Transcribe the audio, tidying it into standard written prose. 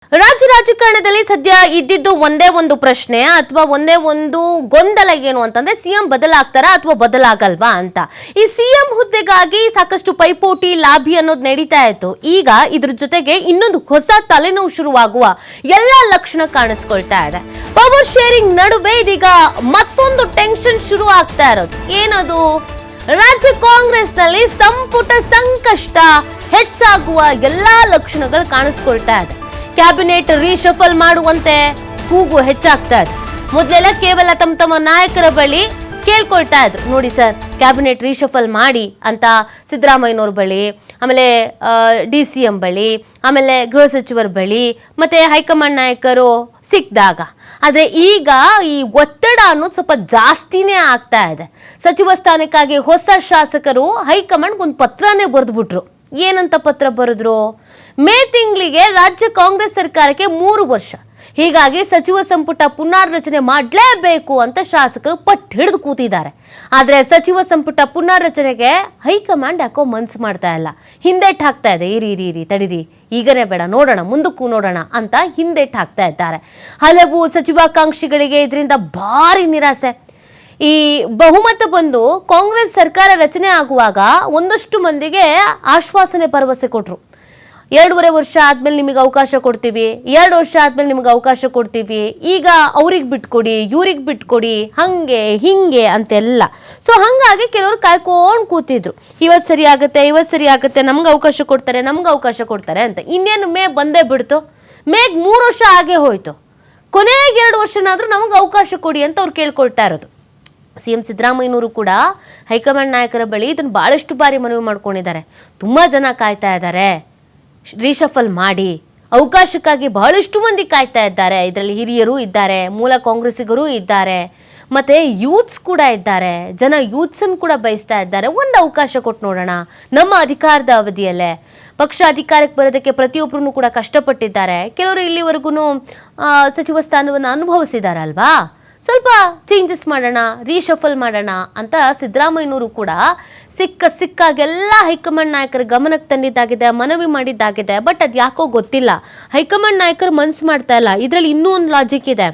ರಾಜಕಾರಣದಲ್ಲಿ ಸದ್ಯ ಇದ್ದಿದ್ದು ಒಂದೇ ಒಂದು ಪ್ರಶ್ನೆ ಅಥವಾ ಒಂದೇ ಒಂದು ಗೊಂದಲ ಏನು ಅಂತಂದ್ರೆ ಸಿಎಂ ಬದಲಾಗ್ತಾರಾ ಅಥವಾ ಬದಲಾಗಲ್ವಾ ಅಂತ. ಈ ಸಿಎಂ ಹುದ್ದೆಗಾಗಿ ಸಾಕಷ್ಟು ಪೈಪೋಟಿ ಲಾಭಿ ಅನ್ನೋದು ನಡೀತಾ ಇತ್ತು. ಈಗ ಇದ್ರ ಜೊತೆಗೆ ಇನ್ನೊಂದು ಹೊಸ ತಲೆನೋವು ಶುರುವಾಗುವ ಎಲ್ಲ ಲಕ್ಷಣ ಕಾಣಿಸ್ಕೊಳ್ತಾ ಇದೆ. ಪವರ್ ಶೇರಿಂಗ್ ನಡುವೆ ಇದೀಗ ಮತ್ತೊಂದು ಟೆನ್ಷನ್ ಶುರು ಆಗ್ತಾ ಇರೋದು ಏನದು? ರಾಜ್ಯ ಕಾಂಗ್ರೆಸ್ನಲ್ಲಿ ಸಂಪುಟ ಸಂಕಷ್ಟ ಹೆಚ್ಚಾಗುವ ಎಲ್ಲಾ ಲಕ್ಷಣಗಳು ಕಾಣಿಸ್ಕೊಳ್ತಾ ಇದೆ. ಕ್ಯಾಬಿನೆಟ್ ರೀಶಫಲ್ ಮಾಡುವಂತೆ ಕೂಗು ಹೆಚ್ಚಾಗ್ತಾ ಇದೆ. ಮೊದಲೆಲ್ಲ ಕೇವಲ ತಮ್ಮ ನಾಯಕರ ಬಳಿ ಕೇಳ್ಕೊಳ್ತಾ ಇದ್ರು, ನೋಡಿ ಸರ್ ಕ್ಯಾಬಿನೆಟ್ ರೀಶಫಲ್ ಮಾಡಿ ಅಂತ ಸಿದ್ದರಾಮಯ್ಯನವ್ರ ಬಳಿ, ಆಮೇಲೆ DCM ಬಳಿ, ಆಮೇಲೆ ಗೃಹ ಸಚಿವರ ಬಳಿ, ಮತ್ತೆ ಹೈಕಮಾಂಡ್ ನಾಯಕರು ಸಿಕ್ಕಿದಾಗ. ಆದರೆ ಈಗ ಈ ಒತ್ತಡ ಅನ್ನೋದು ಸ್ವಲ್ಪ ಜಾಸ್ತಿನೇ ಆಗ್ತಾ ಇದೆ. ಸಚಿವ ಸ್ಥಾನಕ್ಕಾಗಿ ಹೊಸ ಶಾಸಕರು ಹೈಕಮಾಂಡ್ ಒಂದು ಪತ್ರನೇ ಬರೆದ್ಬಿಟ್ರು. ಏನಂತ ಪತ್ರ ಬರೆದ್ರು? ಮೇ ತಿಂಗಳಿಗೆ ರಾಜ್ಯ ಕಾಂಗ್ರೆಸ್ ಸರ್ಕಾರಕ್ಕೆ 3 ವರ್ಷ, ಹೀಗಾಗಿ ಸಚಿವ ಸಂಪುಟ ಪುನರ್ರಚನೆ ಮಾಡಲೇಬೇಕು ಅಂತ ಶಾಸಕರು ಪಟ್ಟು ಹಿಡಿದು ಕೂತಿದ್ದಾರೆ. ಆದರೆ ಸಚಿವ ಸಂಪುಟ ಪುನರ್ರಚನೆಗೆ ಹೈಕಮಾಂಡ್ ಯಾಕೋ ಮನ್ಸು ಮಾಡ್ತಾ ಇಲ್ಲ, ಹಿಂದೆಟ್ಟು ಹಾಕ್ತಾ ಇದೆ. ಇರಿ ತಡೀರಿ, ಈಗನೇ ಬೇಡ, ನೋಡೋಣ, ಮುಂದಕ್ಕೂ ನೋಡೋಣ ಅಂತ ಹಿಂದೆಟ್ಟು ಹಾಕ್ತಾ ಇದ್ದಾರೆ. ಹಲವು ಸಚಿವಾಕಾಂಕ್ಷಿಗಳಿಗೆ ಇದರಿಂದ ಭಾರಿ ನಿರಾಸೆ. ಈ ಬಹುಮತ ಬಂದು ಕಾಂಗ್ರೆಸ್ ಸರ್ಕಾರ ರಚನೆ ಆಗುವಾಗ ಒಂದಷ್ಟು ಮಂದಿಗೆ ಆಶ್ವಾಸನೆ ಭರವಸೆ ಕೊಟ್ಟರು. 2.5 ವರ್ಷ ಆದ್ಮೇಲೆ ನಿಮಗೆ ಅವಕಾಶ ಕೊಡ್ತೀವಿ, 2 ವರ್ಷ ಆದ್ಮೇಲೆ ನಿಮಗೆ ಅವಕಾಶ ಕೊಡ್ತೀವಿ, ಈಗ ಅವ್ರಿಗೆ ಬಿಟ್ಕೊಡಿ, ಇವ್ರಿಗೆ ಬಿಟ್ಕೊಡಿ, ಹಂಗೆ ಹಿಂಗೆ ಅಂತೆಲ್ಲ. ಸೊ ಹಾಗಾಗಿ ಕೆಲವರು ಕಾಯ್ಕೊಂಡು ಕೂತಿದ್ರು, ಇವತ್ತು ಸರಿ ಆಗುತ್ತೆ, ನಮ್ಗೆ ಅವಕಾಶ ಕೊಡ್ತಾರೆ ಅಂತ. ಇನ್ನೇನು ಮೇ ಬಂದೇ ಬಿಡ್ತು. ಮೇಗ್ 3 ವರ್ಷ ಆಗೇ ಹೋಯ್ತು. ಕೊನೆಗೆ 2 ವರ್ಷನಾದ್ರೂ ನಮಗೆ ಅವಕಾಶ ಕೊಡಿ ಅಂತ ಅವ್ರು ಕೇಳ್ಕೊಳ್ತಾ ಇರೋದು. CM ಸಿದ್ದರಾಮಯ್ಯನವರು ಕೂಡ ಹೈಕಮಾಂಡ್ ನಾಯಕರ ಬಳಿ ಇದನ್ನು ಭಾಳಷ್ಟು ಬಾರಿ ಮನವಿ ಮಾಡ್ಕೊಂಡಿದ್ದಾರೆ. ತುಂಬ ಜನ ಕಾಯ್ತಾ ಇದ್ದಾರೆ, ರೀಶಫಲ್ ಮಾಡಿ, ಅವಕಾಶಕ್ಕಾಗಿ ಬಹಳಷ್ಟು ಮಂದಿ ಕಾಯ್ತಾ ಇದ್ದಾರೆ. ಇದರಲ್ಲಿ ಹಿರಿಯರು ಇದ್ದಾರೆ, ಮೂಲ ಕಾಂಗ್ರೆಸ್ಸಿಗರು ಇದ್ದಾರೆ, ಮತ್ತು ಯೂತ್ಸ್ ಕೂಡ ಇದ್ದಾರೆ. ಜನ ಯೂತ್ಸನ್ನು ಕೂಡ ಬಯಸ್ತಾ ಇದ್ದಾರೆ. ಒಂದು ಅವಕಾಶ ಕೊಟ್ಟು ನೋಡೋಣ, ನಮ್ಮ ಅಧಿಕಾರದ ಅವಧಿಯಲ್ಲೇ. ಪಕ್ಷ ಅಧಿಕಾರಕ್ಕೆ ಬರೋದಕ್ಕೆ ಪ್ರತಿಯೊಬ್ಬರೂ ಕೂಡ ಕಷ್ಟಪಟ್ಟಿದ್ದಾರೆ. ಕೆಲವರು ಇಲ್ಲಿವರೆಗೂ ಸಚಿವ ಸ್ಥಾನವನ್ನು ಅನುಭವಿಸಿದಾರಲ್ವಾ, ಸ್ವಲ್ಪ ಚೇಂಜಸ್ ಮಾಡೋಣ, ರೀಶಫಲ್ ಮಾಡೋಣ ಅಂತ ಸಿದ್ದರಾಮಯ್ಯನವರು ಕೂಡ ಸಿಕ್ಕಾಗೆಲ್ಲ ಹೈಕಮಾಂಡ್ ನಾಯಕರ ಗಮನಕ್ಕೆ ತಂದಿದ್ದಾಗಿದೆ, ಮನವಿ ಮಾಡಿದ್ದಾಗಿದೆ. ಬಟ್ ಅದು ಯಾಕೋ ಗೊತ್ತಿಲ್ಲ, ಹೈಕಮಾಂಡ್ ನಾಯಕರು ಮನಸ್ಸು ಮಾಡ್ತಾ ಇಲ್ಲ. ಇದರಲ್ಲಿ ಇನ್ನೂ ಒಂದು ಲಾಜಿಕ್ ಇದೆ.